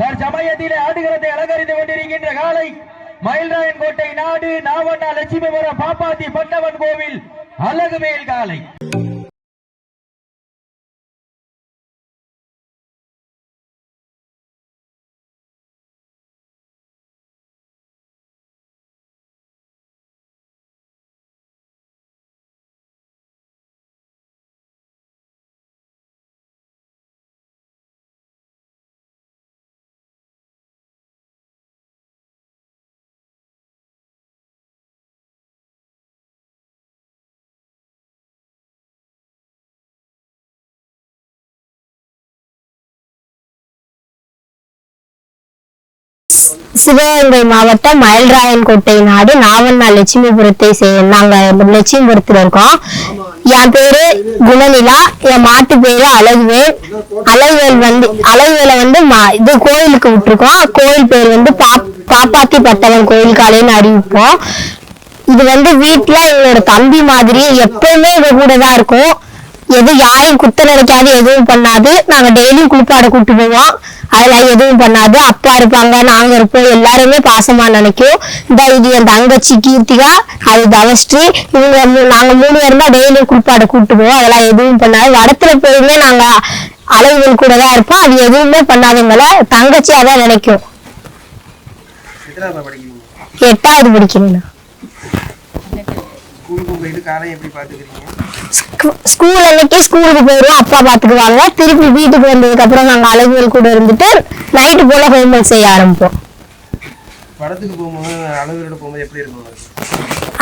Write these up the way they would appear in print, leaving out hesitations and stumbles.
தற்சமயத்திலே ஆடுகளத்தை அலங்கரித்துக் கொண்டிருக்கின்ற காலை மயில்ராயன் கோட்டை நாடு நாவண்ணா லட்சுமிபுரம் பாப்பாத்தி பட்டவன் கோவில் அழகுமேல் காலை. சிவகங்கை மாவட்டம் மயில்ராயன் கோட்டை நாடு நாவண்ணா லட்சுமிபுரத்தை நாங்க லட்சுமிபுரத்துல இருக்கோம். என் பேரு குணநிலா, என் மாட்டு பேரு அழகுவேல். அழகுவேலை இது கோயிலுக்கு விட்டுருக்கோம். கோயில் பேர் பாப்பாத்தி பட்டவன் கோயில் காலைன்னு அறிவிப்போம். இது வீட்டுல எங்களோட தம்பி மாதிரி எப்பவுமே எங்க கூட தான் இருக்கும். யாரையும் குத்த நினைக்காது, எதுவும் பண்ணாது. நாங்க டெய்லியும் குளிப்பாட கூட்டு போவோம், அதெல்லாம் எதுவும் பண்ணாது. அப்பா இருப்பாங்க, நாங்க இருப்போம், எல்லாருமே பாசமா நினைக்கும். இது என் தங்கச்சி கீர்த்திகா, அது தவஸ்ரீ, இவங்க நாங்க 3 பேரும் தான் டெய்லியும் குளிப்பாட கூட்டு போவோம், அதெல்லாம் எதுவும் பண்ணாது. வடத்துல போயுமே நாங்க அழகுகள் கூட தான் இருப்போம், அது எதுவுமே பண்ணாதவங்கள தங்கச்சியாதான் நினைக்கும். 8வது படிக்கிறீங்க. ஸ்கூல் அன்னைக்கு ஸ்கூலுக்கு போயிடுவோம், அப்பா பாத்துக்குவாங்க. திருப்பி வீட்டுக்கு வந்ததுக்கு அப்புறம் நாங்க அழகுகள் கூட இருந்துட்டு நைட்டு போல ஹோம்ஒர்க் செய்ய ஆரம்பிப்போம்.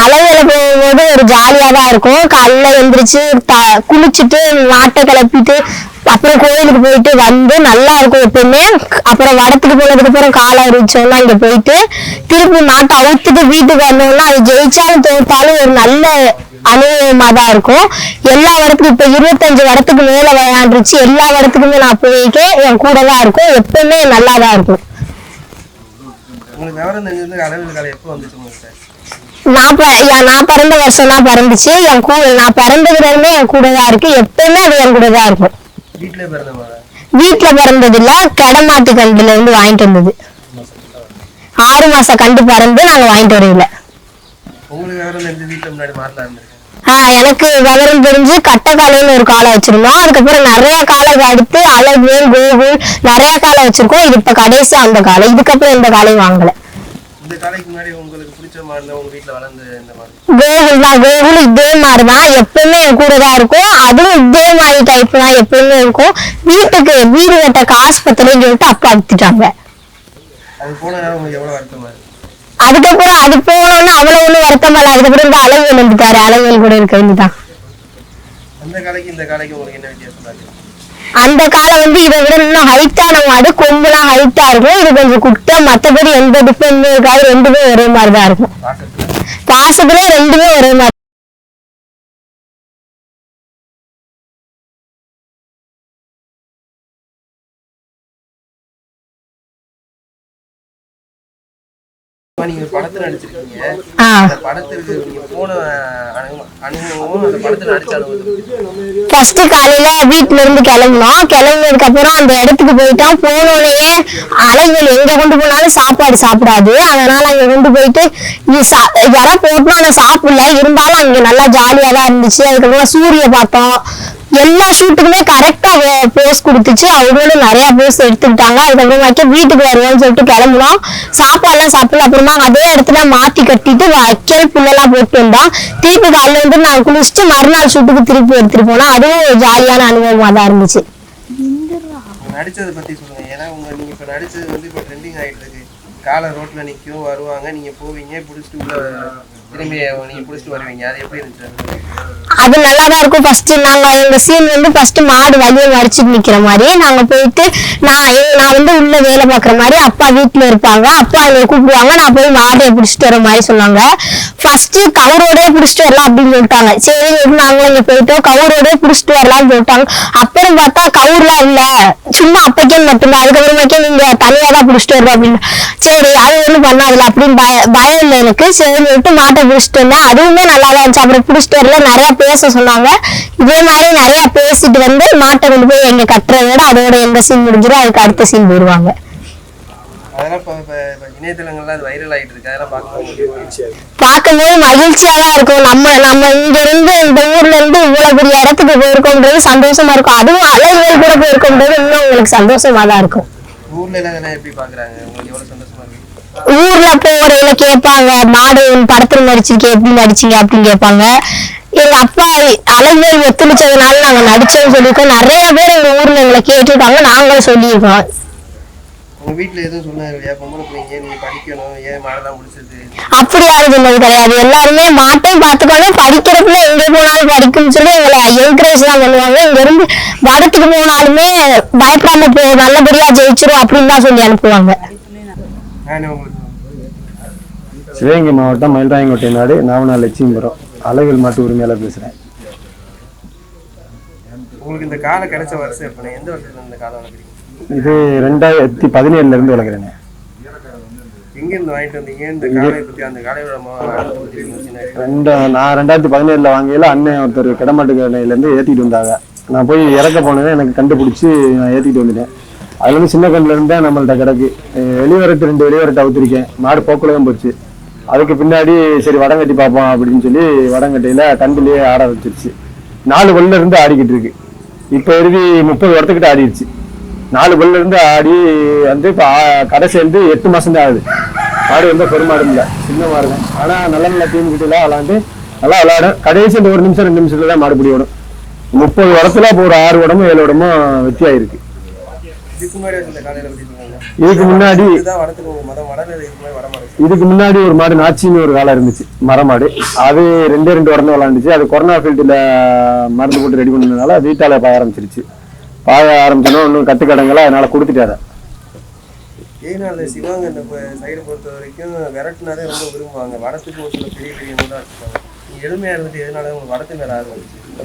அழகுல போகும்போது ஒரு ஜாலியா தான் இருக்கும். காலையில எழுந்திரிச்சு குளிச்சுட்டு நாட்டை கிளப்பிட்டு அப்புறம் கோயிலுக்கு போயிட்டு நல்லா இருக்கும் எப்பவுமே. அப்புறம் வடத்துக்கு போனதுக்கு அப்புறம் காலை அறிவிச்சோம்னா இங்க போயிட்டு திருப்பி நாட்டை அவுத்துட்டு வீட்டுக்கு வந்தோம்னா அது ஜெயிச்சாலும் தோத்தாலும் ஒரு நல்ல அனுபவமா தான் இருக்கும். எல்லா இடத்துக்கும் இப்ப 25 இடத்துக்கு மேல விளையாண்டுருச்சு. எல்லா இடத்துக்குமே நான் போயிட்டு என் கூட தான் இருக்கும், எப்பவுமே நல்லாதான் இருக்கும். நான் பிறந்த வருஷம் தான் பிறந்துச்சு. நான் பிறந்ததுல என் கூட தான் இருக்கு, எப்பவுமே அது என் கூட தான் இருக்கும். வீட்டுல பிறந்தது இல்ல, கடமாட்டு கண்டுல இருந்து வாங்கிட்டு வந்தது. 6 மாச கண்டு பிறந்து நாங்க வாங்கிட்டு வரல. எனக்கு விவரம் தெரிஞ்சு கட்டக்காலைன்னு ஒரு காலை வச்சிருந்தோம். அதுக்கப்புறம் நிறைய காலை அடுத்து அழகுவேல், கோகுல் நிறைய காலை வச்சிருக்கோம். இது இப்ப கடைசி அந்த காலை. இதுக்கப்புறம் இந்த காலை வாங்கல. கோகுல் இதே மாதிரிதான் எப்பவுமே என் கூட தான் இருக்கும். அதுவும் இதே மாதிரி டைப் தான் எப்பவுமே இருக்கும். வீடு கட்ட காசு பத்தலன்னு சொல்லிட்டு அப்பா வித்துட்டாங்க. அதுக்கப்புறம் அது போனோம்னா அவ்வளவு ஒண்ணு வருத்தம் இல்ல. அதுக்கப்புறம் இந்த அழகுவேல் வந்துட்டாரு, அழகுவேல் கூட இருக்க வேண்டியதான். அந்த காலை இதை விட இன்னும் ஹைட்டான மாடு, கொம்புலாம் ஹைட்டா இருக்கும். இது கொஞ்சம் குட்டா, மத்தபடி எந்த டிஃபரெண்ட் இருக்காது. ரெண்டுமே ஒரே மாதிரிதான் இருக்கும். பாசத்துல ரெண்டுமே ஒரே மாதிரி. நீங்க படத்துல நடிச்சிருக்கீங்க, படத்துக்கு நீங்க போன அனுபவம், அந்த படத்துல நடிச்ச அனுபவம். ஃபர்ஸ்ட் காலையில வீட்டுல இருந்து கிளம்பினதுக்கு அப்புறம் அந்த இடத்துக்கு போயிட்டோம். போனோடனே அழகுகள் எங்க கொண்டு போனாலும் சாப்பாடு சாப்பிடாது. அதனால அங்க கொண்டு போயிட்டு யாரா போட்டோம், ஆனா சாப்பிடல. இருந்தாலும் அங்க நல்லா ஜாலியா தான் இருந்துச்சு. அதுக்கப்புறம் சூரிய பார்த்தோம். எல்லா ஷூட்டுக்குமே கரெக்டா போஸ் கொடுத்துச்சு. அவங்களும் நிறைய போஸ் எடுத்துக்கிட்டாங்க. அதுக்கப்புறமாக்கி வீட்டுக்கு வருவோம்னு சொல்லிட்டு கிளம்புனோம். சாப்பாடுலாம் சாப்பிடல. அப்புறமா அதே இடத்துல மாத்தி கட்டிட்டு வைக்கல் புல்லெல்லாம் போட்டு வந்தோம். திருப்பி காலையில நாங்க குளிச்சுட்டு மறுநாள் ஷூட்டுக்கு திருப்பி எடுத்துட்டு போனோம். அதுவும் ஜாலியான அனுபவமா தான் இருந்துச்சு. நடிச்சதை பத்தி சொல்லுங்க. ஏன்னா நீங்க இப்ப நடிச்சது இப்ப ட்ரெண்டிங் ஆயிட்டு இருக்கு. காலை ரோட்ல நிக்கும், வருவாங்க, நீங்க போவீங்க, புடிச்சிட்டு உள்ள திரும்பி நீங்க புடிச்சிட்டு வருவீங்க. அது எப்படி இருந்துச்சு? அது நல்லாதான் இருக்கும். ஃபர்ஸ்ட் நாங்க எங்க சீன் ஃபர்ஸ்ட் மாடு வழியை மறிச்சுட்டு நிக்கிற மாதிரி நாங்க போயிட்டு நான் உள்ள வேலை பாக்குற மாதிரி அப்பா வீட்டுல இருப்பாங்க. அப்பா என்னை கூப்பிடுவாங்க, நான் போய் மாடையை புடிச்சிட்டு வர மாதிரி சொன்னாங்க. ஃபர்ஸ்ட் கவரோடய புடிச்சிட்டு வரலாம் அப்படின்னு சொல்லிட்டாங்க. சரி நாங்களும் இங்க போயிட்டோம், கவரோடய புடிச்சிட்டு வரலாம்னு சொல்லிட்டாங்க. அப்புறம் பார்த்தா கவுர்லாம் இல்ல, சும்மா அப்பக்கே மட்டும்தான். அதுக்கப்புறமாக்கே நீங்க தனியா தான் புடிச்சிட்டு வர்றோம் அப்படின்னு. சரி அது ஒண்ணும் பண்ணாதுல அப்படின்னு பயம் இல்லை எனக்கு. சரி சொல்லிட்டு மாட்டை மாட்டை பிடிச்சிட்டு வந்தேன். அதுவுமே நல்லா தான் இருந்துச்சு. அப்புறம் பிடிச்சிட்டு வரல, நிறைய பேச சொன்னாங்க. இதே மாதிரி நிறைய பேசிட்டு வந்து மாட்டை கொண்டு போய் எங்க கட்டுறத விட அதோட எங்க சீன் முடிஞ்சிடும், அதுக்கு அடுத்த சீன் போயிடுவாங்க. பார்க்கும்போது மகிழ்ச்சியா தான் இருக்கும். நம்ம இங்க இருந்து இந்த ஊர்ல இருந்து இவ்வளவு பெரிய இடத்துக்கு போயிருக்கோம்ன்றது சந்தோஷமா இருக்கும். அதுவும் அலைகள் கூட போயிருக்கோம்ன்றது இன்னும் உங்களுக்கு சந்தோஷமா தான் இருக்கும். ஊர்ல போறதுல கேட்பாங்க, மாடு படத்துல நடிச்சிருக்கேன், எப்படி நடிச்சீங்க அப்படின்னு கேட்பாங்க. எங்க அப்பா அலைகள் ஒத்துழைச்சதுனால நாங்க நடிச்சோம்னு சொல்லியிருக்கோம். நிறைய பேர் எங்க ஊர்ல எங்களை கேட்டிருக்காங்க, நாங்களும் சொல்லியிருக்கோம். அப்படி யாரும் சொன்னது கிடையாது. எல்லாருமே மாட்டையும் பார்த்துக்கணும், படிக்கிறதுல எங்க போனாலும் படிக்கும்னு சொல்லி எங்களை என்கரேஜ் தான் பண்ணுவாங்க. இங்க இருந்து வடத்துக்கு போனாலுமே பயப்படாம போ, நல்லபடியா ஜெயிச்சிரும் அப்படின்னு தான் சொல்லி அனுப்புவாங்க. சிவகங்கை மாவட்டம் மயில்ராயன்கோட்டை நாடு நாவனார் லட்சுமிபுரம் அழகல் மாட்டு உரிமையாளர் பேசுறேன். உங்களுக்கு இந்த காலை கிடைச்ச வருஷம் எப்ப? எந்த வருஷத்துல இந்த காலை வளர்க்குறீங்க? இது 2017 இருந்து வளர்க்குறேங்க. எங்க இருந்து வாங்கிட்டு வந்தீங்க இந்த காலையை பத்தி? அந்த காலையோட நான் 2017 வாங்கையில அண்ணன் ஒருத்தர் கடமாட்டு கடையில இருந்து ஏத்திட்டு வந்தாங்க. நான் போய் இறக்க போனதை எனக்கு கண்டுபிடிச்சி நான் ஏத்திட்டு வந்துட்டேன். அதுல இருந்து சின்ன கண்ணுல இருந்தா நம்மள்ட்ட கிடக்கு. வெளிவரட்டு 2 வெளிவரட்டு அவுத்திருக்கேன். மாடு போக்குல தான் போச்சு. அதுக்கு பின்னாடி சரி வடங்கட்டி பார்ப்போம் அப்படின்னு சொல்லி வடங்கட்டையில கண்டுலயே ஆட வச்சிருச்சு. 4 பல்ல இருந்து ஆடிக்கிட்டு இருக்கு. இப்ப இறுதி 30 வருடத்துக்கிட்ட ஆடிடுச்சு. 4 பல்ல இருந்து ஆடி வந்து இப்ப கடை சேர்ந்து 8 மாசம் தான் ஆகுது. மாடு வந்து பெருமாடு இல்லை, சின்ன மாடு தான். ஆனா நல்ல நல்ல டீம் கிட்ட எல்லாம் விளாண்டு நல்லா விளையாடும். கடைசி இந்த 1 நிமிஷம் 2 நிமிஷத்துல தான் மாடு பிடி ஓடும். 30 வருடத்துல இப்போ ஒரு 6 உடம்பு 7 உடம்பும் வெற்றியாயிருக்கு. இதுக்கு முன்னாடி ஒரு மாடு நாச்சின்னு ஒரு காலம் இருந்துச்சு, மரமாடு. அது 2 உடனே விளாண்டுச்சு. அது கொரோனா ஃபீல்டுல மருந்து போட்டு ரெடி பண்ணதுனால வீட்டால பாய ஆரம்பிச்சிருச்சு. பாய ஆரம்பிச்சோன்னா ஒன்றும் கட்டுக்கடங்களா அதனால கொடுத்துட்டாரு. சிவகங்கை இந்த சைடு பொறுத்த வரைக்கும் விரட்டுனாலே ரொம்ப விரும்புவாங்க. வடத்துக்கு ஒரு சில பெரிய பெரிய தான் வச்சுப்பாங்க. எளிமையா இருந்துட்டு எதனால உங்களுக்கு வடத்து மேல ஆர்வம்?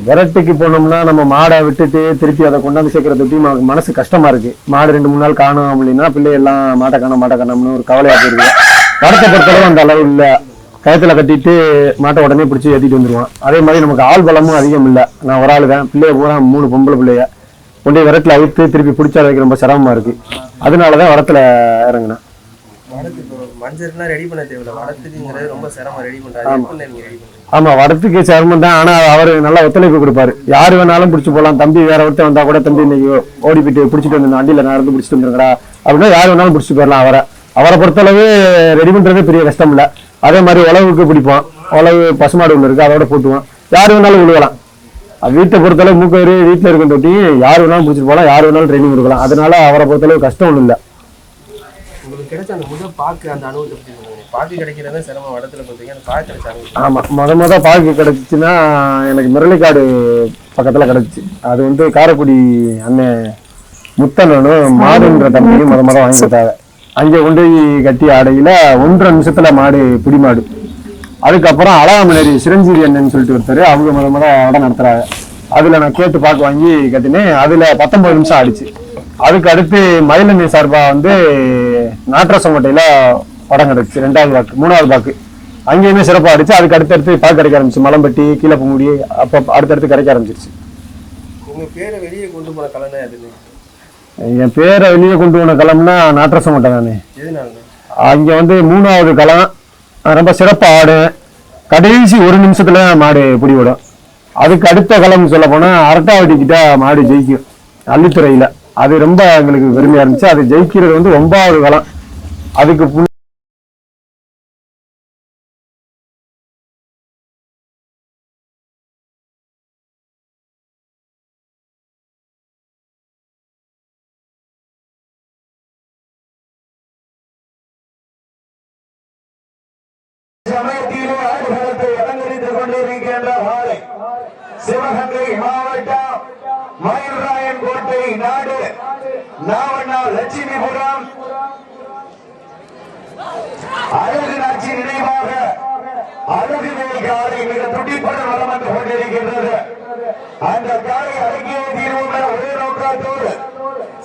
விரட்டுக்கு போனோம்னா நம்ம மாடை விட்டுட்டு திருப்பி அதை கொண்டாந்து சேர்க்கறதுக்கு மனசு கஷ்டமா இருக்கு. மாடு 2-3 நாள் காணும் அப்படின்னா பிள்ளை எல்லாம் மாட்டை காணோம்னு ஒரு கவலையா போயிருக்கு. வடத்தை பொறுத்தளவு அந்த அளவு இல்லை. கயத்துல கட்டிட்டு மாட்டை உடனே பிடிச்சி ஏற்றிட்டு வந்துருவான். அதே மாதிரி நமக்கு ஆள் பலமும் அதிகம் இல்லை. நான் ஒரு ஆள் தான். பிள்ளைய பூரா 3 பொம்பளை பிள்ளைய கொண்டு விரட்டில் அழுத்து திருப்பி பிடிச்சா வைக்க ரொம்ப சிரமமா இருக்கு. அதனாலதான் வடத்துல இறங்கினேன். மஞ்சள்லாம் ரெடி பண்ண தேவையில்லை, வடத்துக்குங்கிறது ரொம்ப சிரமம் ரெடி பண்றாரு. ஆமா, வடத்துக்கு சிரமம் தான். ஆனா அவரு நல்லா ஒத்துழைப்பு கொடுப்பாரு. யாரு வேணாலும் பிடிச்சி போகலாம். தம்பி வேற ஒருத்தர் வந்தா கூட தம்பி இன்னைக்கு ஓடி போயிட்டு பிடிச்சிட்டு வந்து வண்டியில நடந்து பிடிச்சிட்டு வந்துருக்கா அப்படின்னா யாரு வேணாலும் பிடிச்சிட்டு போயிடலாம். அவரை பொறுத்தளவு ரெடி பண்றதே பெரிய கஷ்டம் இல்லை. அதே மாதிரி உழவுக்கு பிடிப்பான். உழவு பசுமாடு ஒன்று இருக்கு, அதோட போட்டுவான். யாரு வேணாலும் விழுவலாம். வீட்டை பொறுத்தளவு மூக்கவரு வீட்டுல இருக்க தொட்டி யாரு வேணாலும் பிடிச்சிட்டு போகலாம், யாரு வேணாலும் ட்ரைனிங் கொடுக்கலாம். அதனால அவரை பொறுத்தளவு கஷ்டம் ஒன்றும் இல்லை. ஆமா, முத பாக்கு கிடைச்சிச்சுன்னா எனக்கு மிரளிக்காடு பக்கத்துல கிடைச்சிச்சு. அது வந்து காரைக்குடி அண்ணன் முத்தனும் மாடுன்ற தம்பியும் முத வாங்கி கொடுத்தாங்க. அங்கே கொண்டு கட்டி ஆடையில 1.5 நிமிஷத்துல மாடு பிடி மாடு. அதுக்கப்புறம் அழகாமலேரி சிரஞ்சீவி அண்ணன் சொல்லிட்டு ஒருத்தர், அவங்க முத இடம் நடத்துறாங்க. அதுல நான் கேட்டு பாக்கு வாங்கி கட்டினேன். அதுல 19 நிமிஷம் ஆடிச்சு. அதுக்கு அடுத்து மயிலண்ணி சார்பா வந்து நாட்டரசங்கோட்டையில படம் கிடைச்சு 2வது பாக்கு 3வது பாக்கு அங்கேயுமே சிறப்பாக அடிச்சு. அதுக்கு அடுத்தடுத்து பாக்கு கிடைக்க ஆரம்பிச்சு. மலம்பட்டி கீழே முடி அப்போ அடுத்தடுத்து கிடைக்க ஆரம்பிச்சிருச்சு. என் பேரை வெளியே கொண்டு போன களம்னா நாட்டரசங்கோட்டை தானே. அங்க வந்து 3வது களம் ரொம்ப சிறப்பாக ஆடும். கடைசி 1 நிமிஷத்துல மாடு பிடி விடும். அதுக்கு அடுத்த களம் சொல்ல போனா அரட்டாவட்டி கிட்ட மாடு ஜெயிக்கும் அள்ளித்துறையில. அது ரொம்ப எங்களுக்கு பெருமையா இருந்துச்சு. அது ஜெயிக்கிறது வந்து 9வது களம். அதுக்கு சமயத்திலே ஆடுகளத்தை அலங்கரித்துக் கொண்டிருக்கின்ற மாலை சிவகங்கை மாவட்டம் மயில்ராயன்கோட்டை நாடு நாவண்ணார் லட்சுமிபுரம் அழகு நாட்சி நினைவாக அழகுவேல் காலை மிக துடிப்புடன் வலம் வந்து கொண்டிருக்கின்றது. அந்த காலை அடங்கிய தீர்வுள்ள ஒரே நோக்கத்தோடு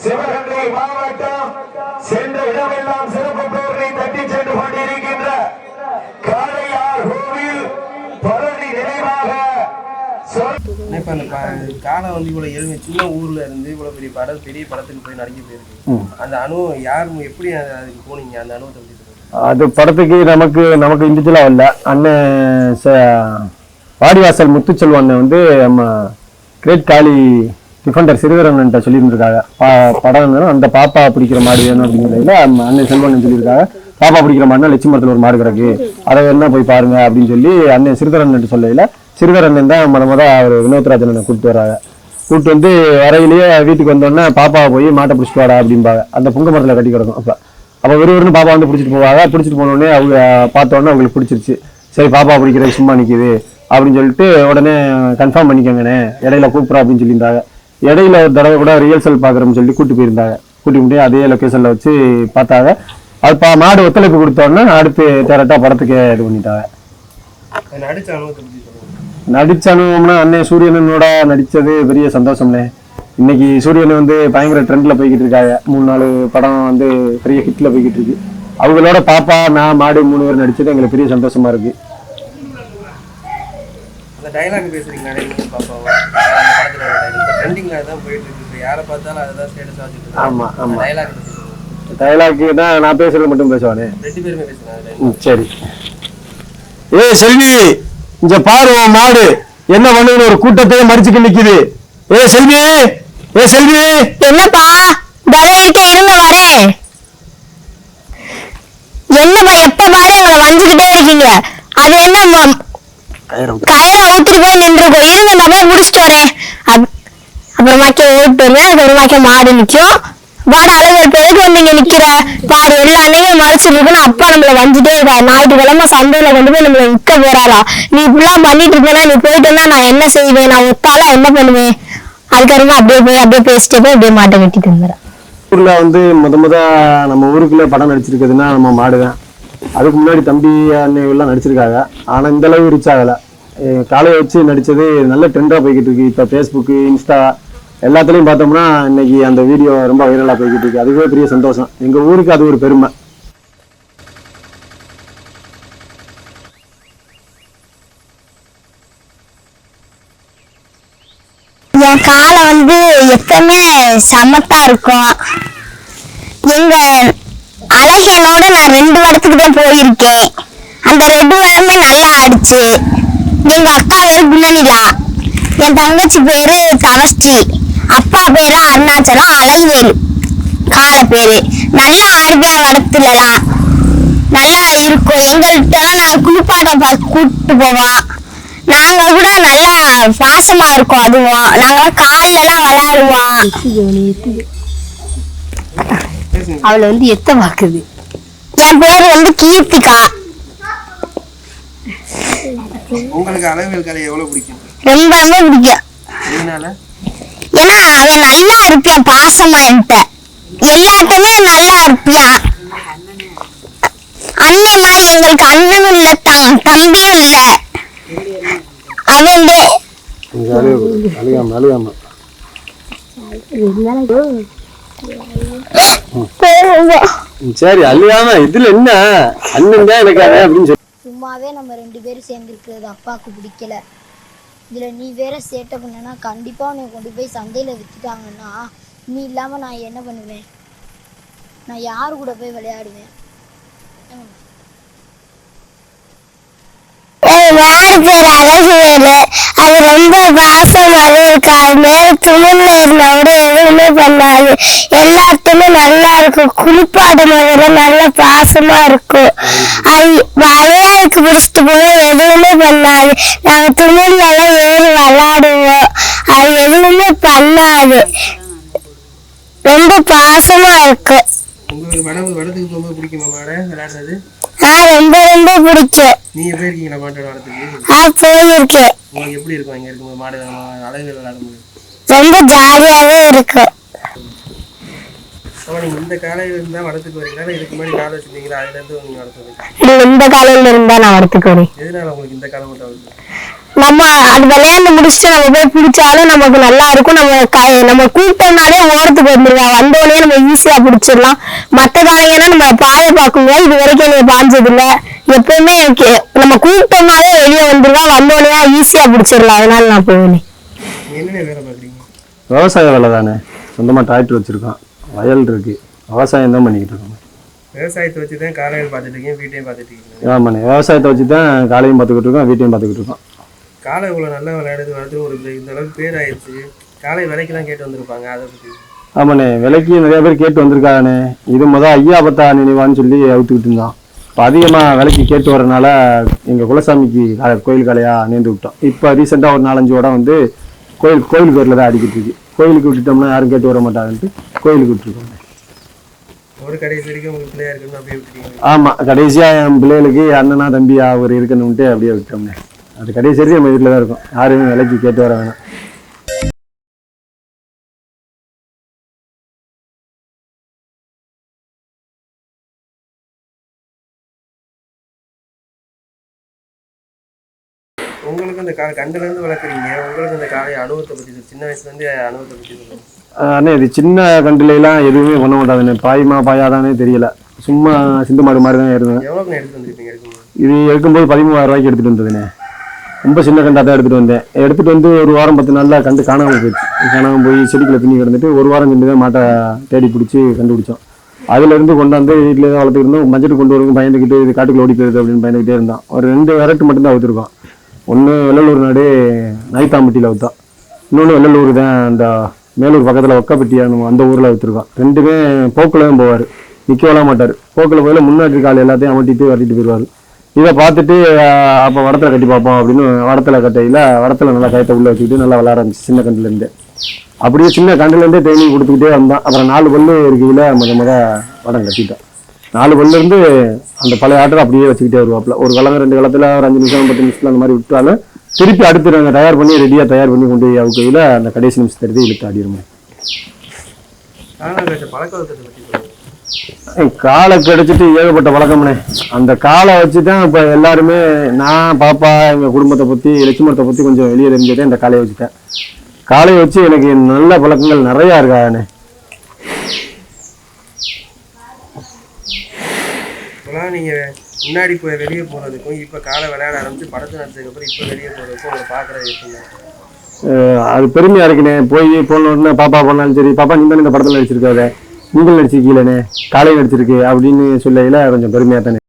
சிவகங்கை மாவட்டம் சென்ற இடமெல்லாம் சிறப்பு பேரை தட்டி சென்று கொண்டிருக்கின்ற காளையார் கோவில் இப்ப அந்த காலை வந்து இவ்வளவு ஏழ்மை சின்ன ஊர்ல இருந்து இவ்வளவு பெரிய படத்துக்கு போய் நடிக்க போயிருக்கு. அந்த அனுபவம் யாரும் எப்படி அதுக்கு போனீங்க? அந்த அனுபவத்தை பத்தி சொல்லுங்க. அது படத்துக்கு நமக்கு இண்டிவிஜுவலா இல்ல. அண்ணன் வாடிவாசல் முத்துச்செல்வன் அண்ணன் வந்து நம்ம கிரேட் காளி டிஃபெண்டர் சிறுவரன் சொல்லியிருந்திருக்காங்க. படம் அந்த பாப்பா பிடிக்கிற மாடு வேணும் அப்படிங்கிறதுல அண்ணன் செல்வன் சொல்லியிருக்காங்க. பாப்பா பிடிக்கிற மாடுனா லட்சுமரத்தில் ஒரு மாடு கிடக்கு, அதை வேணா போய் பாருங்க அப்படின்னு சொல்லி அண்ணன் சிறுவரன் சொல்லையில சிறுவரன் தான் முத அவர் வினோத்ராஜன் கூப்பிட்டு வர்றாங்க. கூப்பிட்டு வந்து வரையிலேயே வீட்டுக்கு வந்தோடனே பாப்பாவை போய் மாட்டை பிடிச்சிட்டு வாடா அப்படிம்பாங்க. அந்த புங்க மரத்தில் கட்டி கிடக்கும். அப்போ விறுவிறுன்னு பாப்பா வந்து பிடிச்சிட்டு போவாங்க. பிடிச்சிட்டு போனோடனே அவங்க பார்த்தோன்னே அவங்களுக்கு பிடிச்சிருச்சு. சரி பாப்பா பிடிக்கிறது சும்மா நிற்கிது அப்படின்னு சொல்லிட்டு உடனே கன்ஃபார்ம் பண்ணிக்கோங்கண்ணே, இடையில கூப்பிட்றா அப்படின்னு சொல்லியிருந்தாங்க. இடையில ஒரு தடவை கூட ரியல்சல் பார்க்குறோம்னு சொல்லி கூப்பிட்டு போயிருந்தாங்க. கூட்டிட்டு போய் அதே லொக்கேஷனில் வச்சு பார்த்தாங்க. அது மாடு ஒத்துழைப்பு கொடுத்தோன்னா அடுத்து டேரக்டாக படத்துக்கு இது பண்ணிட்டாங்க. நடிச்ச அனுபவம்னா அண்ணன் சூரியனோட நடிச்சது பெரிய சந்தோஷம்னே. இன்னைக்கு சூரியன் வந்து பயங்கர ட்ரெண்ட்ல போய்கிட்டு இருக்காங்க. 3-4 படம் வந்து பெரிய ஹிட்ல போய்கிட்டு இருக்கு. அவங்களோட பாப்பா நான் மாடு 3 பேர் நடிச்சது எங்களுக்கு பெரிய சந்தோஷமா இருக்கு. அந்த டயலாக் பேசுறீங்களா நீங்க பாப்பாவா? அந்த படத்துல ட்ரெண்டிங்ல தான் போயிட்டு இருக்கு. யாரை பார்த்தாலும் அதுதான் ஸ்டேட்டஸா வச்சிட்டு. ஆமா ஆமா. டயலாக் டயலாக் தான் நான் பேசுறது மட்டும் பேசுவானே. 2 பேருமே பேசுறாங்க. சரி. செல்வி இங்க பாரு மாடு என்ன பண்ணுது, ஒரு கூட்டத்தையே மறிச்சுக்கு நிக்குது. செல்வி செல்வி என்னப்பா இருக்க இருங்க வரேன். என்னப்பா எப்ப பாரு எங்களை வந்துகிட்டே இருக்கீங்க. அது என்ன கயிறை ஊத்திட்டு போய் நின்றுருக்கோம். இருங்க நான் போய் முடிச்சுட்டு வரேன். அப்புறமாக்கே ஓட்டு வந்து அப்புறமாக்கே மாடு நிக்கும். வாட அழகர் பேருக்கு வந்து இங்க நிக்கிற பாரு எல்லா அன்னையும் மறைச்சிட்டு இருக்குன்னு அப்பா நம்மள வந்துட்டே இருக்கா. ஞாயிற்றுக்கிழமை சந்தையில கொண்டு போய் நம்மள விற்க போறாளா? நீ இப்படிலாம் பண்ணிட்டு இருக்கா, நீ போயிட்டேன்னா நான் என்ன செய்வேன்? நான் ஒத்தாலா என்ன பண்ணுவேன்? அதுக்கப்புறமா அப்படியே பேசிட்டே போய் அப்படியே மாட்டை வெட்டிட்டு வந்துடுறேன். ஊர்ல வந்து முத நம்ம ஊருக்குள்ள படம் நடிச்சிருக்குதுன்னா நம்ம மாடுவேன். அதுக்கு முன்னாடி தம்பி அன்னைகள்லாம் நடிச்சிருக்காங்க. ஆனா இந்த அளவு ரீச் ஆகல. காலையை வச்சு நடிச்சது நல்ல ட்ரெண்டா போய்கிட்டு இருக்கு. இப்ப ஃபேஸ்புக் இன்ஸ்டா எல்லாத்துலயும் பார்த்தோம்னா இன்னைக்கு அந்த வீடியோ ரொம்ப வைரலா போய்கிட்டு இருக்கு. அதுவே பெரிய சந்தோஷம். எங்க ஊருக்கு அது ஒரு பெருமை. என் காலை வந்து எப்பவுமே சமத்தா இருக்கும். எங்க அழகனோட நான் 2 இடத்துக்கு தான் போயிருக்கேன். அந்த 2 இடமே நல்லா ஆடிச்சு. எங்க அக்கா பேரு குணநிலா, என் தங்கச்சி பேரு தவஸ்ரீ, அப்பா பேரு அருணாச்சலம், அழகுவேலு காலை பேரு. நல்லா ஆடுவேன். வடத்துலலாம் நல்லா இருக்கும். எங்கள்கிட்ட நான் குளிப்பாட்டம் கூப்பிட்டு போவான். நாங்க கூட நல்லா பாசமா இருக்கோம். அதுவும் நாங்களாம் கால்ல எல்லாம் விளையாடுவோம். அவளை வந்து எத்த பாக்குது. என் பேரு வந்து கீர்த்திகா. உங்களுக்கு அழகுவேல் கலை எவ்வளவு பிடிக்கும்? ரொம்ப பிடிக்கும். ஏன்னா அவன் நல்லா இருப்பான், பாசமா என்கிட்ட எல்லாத்துமே நல்லா இருப்பான். அண்ணன் மாதிரி எங்களுக்கு அண்ணனும் இல்ல, தம்பியும் இல்ல. அவன் சரி அழுகாம இதுல என்ன அண்ணன் தான் எனக்கு அப்படின்னு சொல்லி சும்மாவே நம்ம 2 பேரும் சேர்ந்துருக்கிறது அப்பாவுக்கு பிடிக்கல. இதுல நீ வேற சேட்டை பண்ணனா கண்டிப்பா உன்னை கொண்டு போய் சந்தையில வித்துட்டாங்கன்னா நீ இல்லாம நான் என்ன பண்ணுவேன்? நான் யாரு கூட போய் விளையாடுவேன்? யாரு பேர் அழகுவேலு. அது ரொம்ப பாசமாவே இருக்கு. அது மேல துணில இருந்தோட எதுவுமே பண்ணாது. எல்லாத்துமே நல்லா இருக்கும். குளிப்பாடும் போது நல்ல பாசமா இருக்கும். அது விளையாடுக்கு பிடிச்சிட்டு போய் எதுவுமே பண்ணாது. நாங்க துணில எல்லாம் ஏறி விளையாடுவோம். அது எதுவுமே பண்ணாது. ரொம்ப பாசமா இருக்கு. வடத்துக்கு ரொம்ப பிடிக்குமா மாடை விளையாடுறது? ரொம்ப ரொம்ப பிடிக்கும். நீங்க போயிருக்கீங்களா மாட்டோட வடத்துக்கு? போயிருக்கேன். உங்களுக்கு எப்படி இருக்கும் இங்க இருக்கும்போது மாடு அழகுவேல் விளையாடும்போது? ரொம்ப ஜாலியாவே இருக்கு. நீங்க இந்த காலையில இருந்தா வடத்துக்கு வரீங்களா? இதுக்கு முன்னாடி காலை வச்சிருந்தீங்களா? அதுல இருந்து நீங்க வடத்துக்கு? இந்த காலையில இருந்தா நான் வடத்துக்கு வரேன். எதனால உங்களுக்கு இந்த காலம் மட்டும் வருது? நம்ம அது விளையாண்டு முடிச்சுட்டு நம்ம போய் பிடிச்சாலும் நமக்கு நல்லா இருக்கும். நம்ம கூப்பிட்டோம்னாலே ஓரத்துக்கு வந்துருவோம். வந்தோடனே நம்ம ஈஸியா பிடிச்சிடலாம். மற்ற காலைங்கன்னா நம்ம பாய பார்க்குங்க. இது வரைக்கும் நீங்க பாஞ்சது இல்ல, எப்பவுமே எனக்கு நம்ம கூப்பிட்டோம்னாலே வெளியே வந்துருவான், வந்தோடனே ஈஸியா பிடிச்சிடலாம், அதனால நான் போவேன். என்னென்ன வேலை பார்க்குறீங்க? விவசாய வேலை தானே, சொந்தமாக டிராக்டர் வச்சுருக்கோம், வயல் இருக்குது, விவசாயம் தான் பண்ணிக்கிட்டு இருக்கோம். விவசாயத்தை வச்சு தான் காலையில் பார்த்துட்டு இருக்கீங்க, வீட்டையும் பார்த்துட்டு இருக்கீங்க. ஆமாண்ணே, விவசாயத்தை வச்சு தான் காலையும் பார்த்துக்கிட்டு இருக்கோம், வீட்டையும் பார்த்துக்கிட்டு இருக்கோம். காலை இவ்வளோ நல்லா விளையாடுது வளர்த்து ஒரு இந்த அளவுக்கு பேர் ஆயிடுச்சு. காலை விலைக்கெல்லாம் கேட்டு வந்திருப்பாங்க, அதை பற்றி. ஆமாண்ணே, விலைக்கு நிறைய பேர் கேட்டு வந்திருக்காங்கண்ணே. இது ஐயா பத்தா நினைவான்னு சொல்லி அவுத்துக்கிட்டு இருந்தான். இப்போ அதிகமாக விலைக்கு கேட்டு வரனால எங்கள் குலசாமிக்கு கோயில் காலையாக நேர்ந்து விட்டோம். இப்போ ரீசெண்டாக ஒரு 4-5 வடம் வந்து கோயில் பேரில் தான் அடிக்கிட்டு இருக்கு. கோயிலுக்கு விட்டுட்டோம்னா யாரும் கேட்டு வர மாட்டாங்கன்ட்டு கோயிலுக்கு விட்டுருக்கோம். ஒரு கடைசி வரைக்கும் உங்களுக்கு பிள்ளையா இருக்கணும் அப்படியே விட்டுட்டீங்க? ஆமாம், கடைசியாக என் பிள்ளைகளுக்கு அண்ணனா தம்பியா அவர் இருக்கணும்ட்டு அப்படியே விட்டோம்னே. அது கடைசி வரைக்கும் நம்ம வீட்டில் தான் இருக்கும், யாருமே விலைக்கு கேட்டு வர வேணாம். உங்களுக்கு இந்த கண்டுலேருந்து வளர்க்குறீங்க, உங்களுக்கு இந்த காலை அனுபவத்தை பற்றி சின்ன வயசுலேருந்து அனுபவத்தை பற்றி சொல்லுங்கள். அண்ணே, இது சின்ன கண்டுலாம் எதுவுமே பண்ண மாட்டாதுண்ணே. பாயுமா பாயாதானே தெரியல, சும்மா சிந்து மாடு மாதிரி தான் இருந்தேன். எவ்வளோக்கு எடுத்துட்டு வந்துருப்பீங்க எடுக்கும்போது? இது எடுக்கும்போது 13,000 ரூபாய்க்கு எடுத்துகிட்டு வந்ததுண்ணே. ரொம்ப சின்ன கண்டாக தான் எடுத்துகிட்டு வந்தேன். எடுத்துகிட்டு வந்து ஒரு வாரம் 10 நாளில் கண்டு காணாமல் போயிடுச்சு. காணாமல் போய் செடிக்குள்ள பின்னி கிடந்துட்டு ஒரு வாரம் சென்று தான் மாட்டை தேடி பிடிச்சி கண்டுபிடிச்சோம். அதுலேருந்து கொண்டாந்து வீட்டிலே தான் வளர்த்துக்கிட்டோம். மஞ்சள் கொண்டு வருவோம் பயந்துக்கிட்டு, இது காட்டுக்குள்ள ஓடி போயிருது அப்படின்னு பயந்துக்கிட்டே இருந்தான். ஒரு 2 விரட்டு மட்டும்தான் அவுத்துருக்கோம். ஒன்று வெள்ளலூர் நாடு நைத்தாம்பட்டியில் அவுத்தான், இன்னொன்று வெள்ளலூர் தான் அந்த மேலூர் பக்கத்தில் ஒக்கப்பட்டியான அந்த ஊரில் அவுத்துருக்கோம். 2மே போக்கில் தான் போவார், நிற்க விட மாட்டார். போக்கில் போயில முன்னாடி கால் எல்லாத்தையும் அமட்டிட்டு வரட்டிட்டு போயிடுவார். இதை பார்த்துட்டு அப்போ வடத்தில் கட்டி பார்ப்போம் அப்படின்னு வடத்தில் கட்டையில் வடத்தில் நல்லா கயத்தை உள்ளே வச்சுக்கிட்டு நல்லா விளாட ஆரம்பிச்சு சின்ன கண்டுலேருந்தே. அப்படியே சின்ன கண்டுலேருந்தே தேனி கொடுத்துக்கிட்டே வந்தான். அப்புறம் 4 பல்லு இருக்கையில் முத வடம் கட்டிட்டோம். 4 பல்லிருந்து அந்த பழைய ஆட்டை அப்படியே வச்சுக்கிட்டே வருவாப்புல. ஒரு கலங்க 2 காலத்தில் ஒரு 5 நிமிஷம் 10 நிமிஷத்தில் அந்த மாதிரி விட்டாலும் திருப்பி அடுத்து நாங்கள் தயார் பண்ணி ரெடியாக தயார் பண்ணி கொண்டு போய் அவுக்கையில் அந்த கடைசி நிமிஷத்தை எடுத்து இழுத்து ஆடிடுமே. காலை கிடைச்சிட்டு ஏகப்பட்ட பழக்கம்னே. அந்த காலை வச்சு தான் இப்போ எல்லாருமே, நான் பாப்பா எங்கள் குடும்பத்தை பற்றி லட்சுமணத்தை பற்றி கொஞ்சம் வெளியே தெரிஞ்சதே இந்த காலையை வச்சுட்டேன். காலையை வச்சு எனக்கு நல்ல பழக்கங்கள் நிறையா இருக்காண்ணே. இப்போலாம் நீங்கள் முன்னாடி போய் வெளியே போகிறதுக்கும் இப்போ காலை விளையாட ஆரம்பிச்சு படத்தை நடிச்சதுக்கப்புறம் இப்போ வெளியே போகிறதுக்கும் உங்களை பார்க்குறது எப்படிங்க? அது பெருமையாக இருக்குண்ணே. போய் போன உடனே பாப்பா போனாலும் சரி, பாப்பா நீ தானே இந்த படத்தில் நடிச்சிருக்காரு, நீங்கள் நடிச்சிருக்கீங்களே, காலையில் நடிச்சிருக்கு அப்படின்னு சொல்லையில் கொஞ்சம் பெருமையாக தானே.